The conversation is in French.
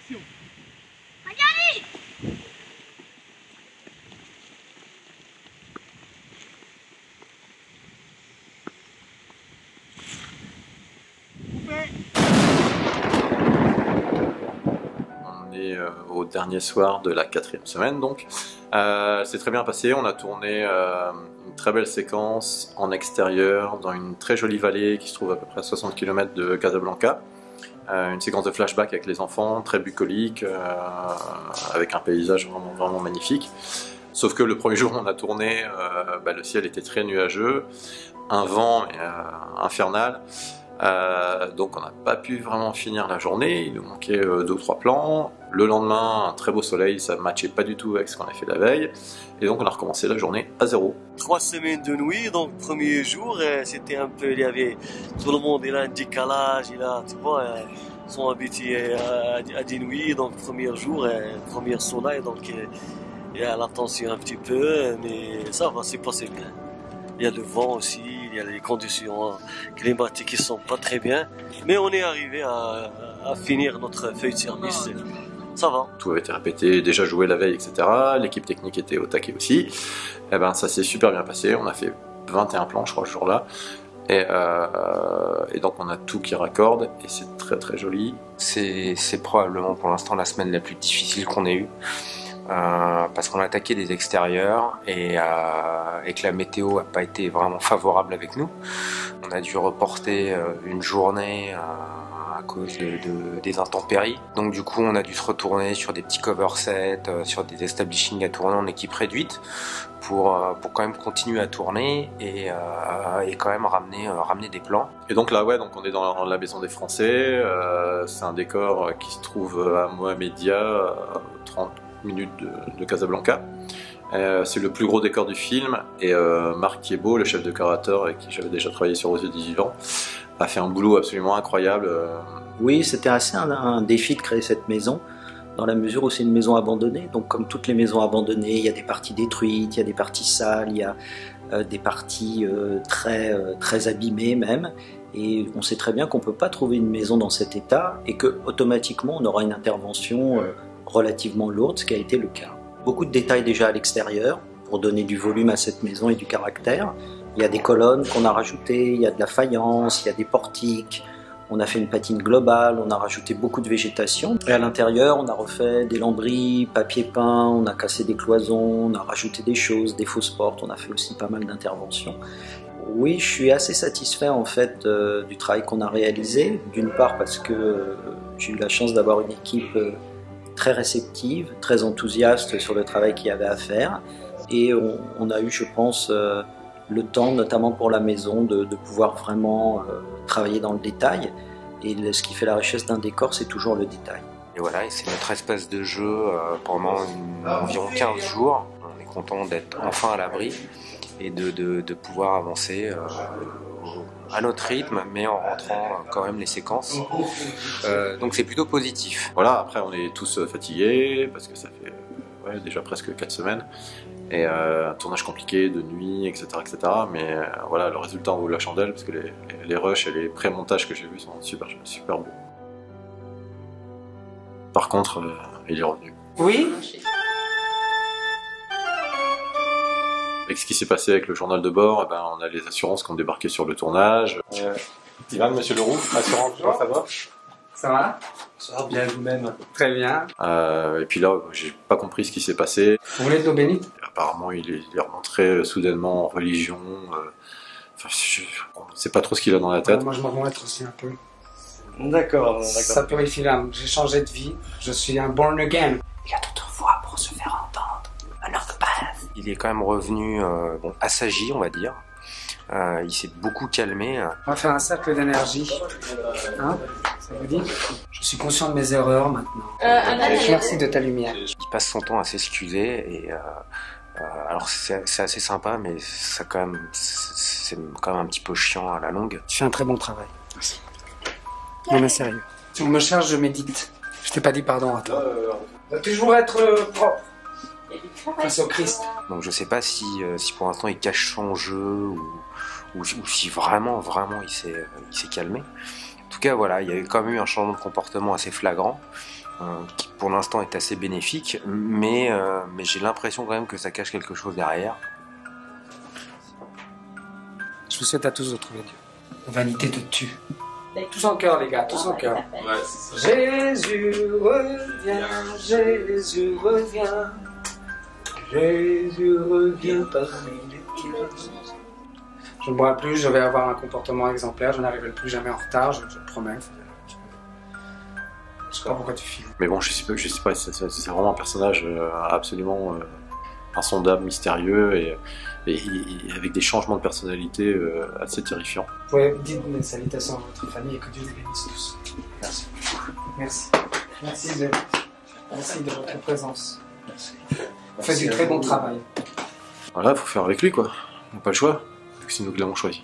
On est au dernier soir de la 4e semaine donc. C'est très bien passé, on a tourné une très belle séquence en extérieur dans une très jolie vallée qui se trouve à peu près à 60 km de Casablanca. Une séquence de flashback avec les enfants, très bucolique, avec un paysage vraiment magnifique. Sauf que le premier jour où on a tourné, le ciel était très nuageux, un vent infernal. Donc on n'a pas pu vraiment finir la journée, il nous manquait 2 ou 3 plans. Le lendemain, un très beau soleil, ça ne matchait pas du tout avec ce qu'on a fait la veille. Et donc on a recommencé la journée à 0. 3 semaines de nuit, donc premier jour, c'était un peu, il y avait tout le monde, il a un décalage, tu vois, ils sont habitués à des nuits, donc premier jour, premier soleil, donc il y a la tension un petit peu, mais ça va, c'est passé bien. Il y a le vent aussi, il y a les conditions climatiques qui sont pas très bien, mais on est arrivé à finir notre feuille de service. Ça va. Tout avait été répété, déjà joué la veille, etc. L'équipe technique était au taquet aussi. Et ben ça s'est super bien passé. On a fait 21 plans, je crois, ce jour-là. Et donc on a tout qui raccorde et c'est très très joli. C'est probablement pour l'instant la semaine la plus difficile qu'on ait eue. Parce qu'on a attaqué des extérieurs et que la météo n'a pas été vraiment favorable avec nous. On a dû reporter une journée à cause des intempéries. Donc du coup on a dû se retourner sur des petits cover sets, sur des establishings à tourner en équipe réduite pour quand même continuer à tourner et quand même ramener des plans. Et donc là donc on est dans la maison des Français, c'est un décor qui se trouve à Mohamedia, 30 minutes de Casablanca. C'est le plus gros décor du film et Marc Thiebaud, le chef décorateur avec qui j'avais déjà travaillé sur Aux yeux des vivants, a fait un boulot absolument incroyable. Oui, c'était assez un défi de créer cette maison, dans la mesure où c'est une maison abandonnée. Donc comme toutes les maisons abandonnées, il y a des parties détruites, il y a des parties sales, il y a des parties très abîmées même. Et on sait très bien qu'on ne peut pas trouver une maison dans cet état et que automatiquement on aura une intervention relativement lourde, ce qui a été le cas. Beaucoup de détails déjà à l'extérieur pour donner du volume à cette maison et du caractère. Il y a des colonnes qu'on a rajoutées, il y a de la faïence, il y a des portiques, on a fait une patine globale, on a rajouté beaucoup de végétation. Et à l'intérieur, on a refait des lambris, papier peint, on a cassé des cloisons, on a rajouté des choses, des fausses portes, on a fait aussi pas mal d'interventions. Oui, je suis assez satisfait en fait du travail qu'on a réalisé, d'une part parce que j'ai eu la chance d'avoir une équipe très réceptive, très enthousiaste sur le travail qu'il y avait à faire, et on a eu, je pense, le temps, notamment pour la maison, de pouvoir vraiment travailler dans le détail. Et ce qui fait la richesse d'un décor, c'est toujours le détail. Et voilà, et c'est notre espace de jeu pendant environ 15 jours. On est content d'être enfin à l'abri et de pouvoir avancer à notre rythme, mais en rentrant quand même les séquences. Donc c'est plutôt positif. Voilà, après on est tous fatigués, parce que ça fait déjà presque 4 semaines. Et un tournage compliqué de nuit, etc. Mais voilà, le résultat en vaut la chandelle parce que les rushs et les pré-montages que j'ai vus sont super beaux. Par contre, il est revenu. Oui. Avec ce qui s'est passé avec le journal de bord, on a les assurances qui ont débarqué sur le tournage. Ivan, monsieur Leroux, assurance, ça va? Ça va? Ça va bien vous-même. Très bien. Et puis là, j'ai pas compris ce qui s'est passé. Vous voulez de l'eau bénite? Apparemment, il est remontré soudainement en religion. Je sais pas trop ce qu'il a dans la tête. Moi, je m'en remontre aussi un peu. D'accord. Ça purifie l'âme. J'ai changé de vie. Je suis un born again. Il y a d'autres voix pour se faire entendre. Another path. Il est quand même revenu assagi, on va dire. Il s'est beaucoup calmé. On va faire un cercle d'énergie. Hein? Ça vous dit? Je suis conscient de mes erreurs maintenant. Merci de ta lumière. Il passe son temps à s'excuser et alors c'est assez sympa, mais ça c'est quand même un petit peu chiant à la longue. Tu fais un très bon travail. Merci. Non mais sérieux. Si on me cherche, je médite. Je t'ai pas dit pardon à toi. On va toujours être propre. Face au Christ. Donc je sais pas si pour l'instant il cache son jeu ou si vraiment il s'est calmé. En tout cas voilà, il y a quand même eu un changement de comportement assez flagrant qui pour l'instant est assez bénéfique, mais j'ai l'impression quand même que ça cache quelque chose derrière. Je vous souhaite à tous de trouver Dieu. La vanité te tue. Tous en cœur, les gars, tous en cœur. Ouais, c'est ça. Jésus revient, Jésus revient, Jésus revient parmi les tiens. Je ne boirai plus, je vais avoir un comportement exemplaire, je n'arriverai plus jamais en retard, je te promets. Je sais pas pourquoi tu filmes. Mais bon, je sais pas, c'est vraiment un personnage absolument insondable, mystérieux et avec des changements de personnalité assez terrifiants. Vous pouvez dire mes salutations à votre famille et que Dieu les bénisse tous. Merci. Merci. Merci de votre présence. Vous faites du très bon travail. Voilà, faut faire avec lui quoi. On n'a pas le choix, vu que c'est nous qui l'avons choisi.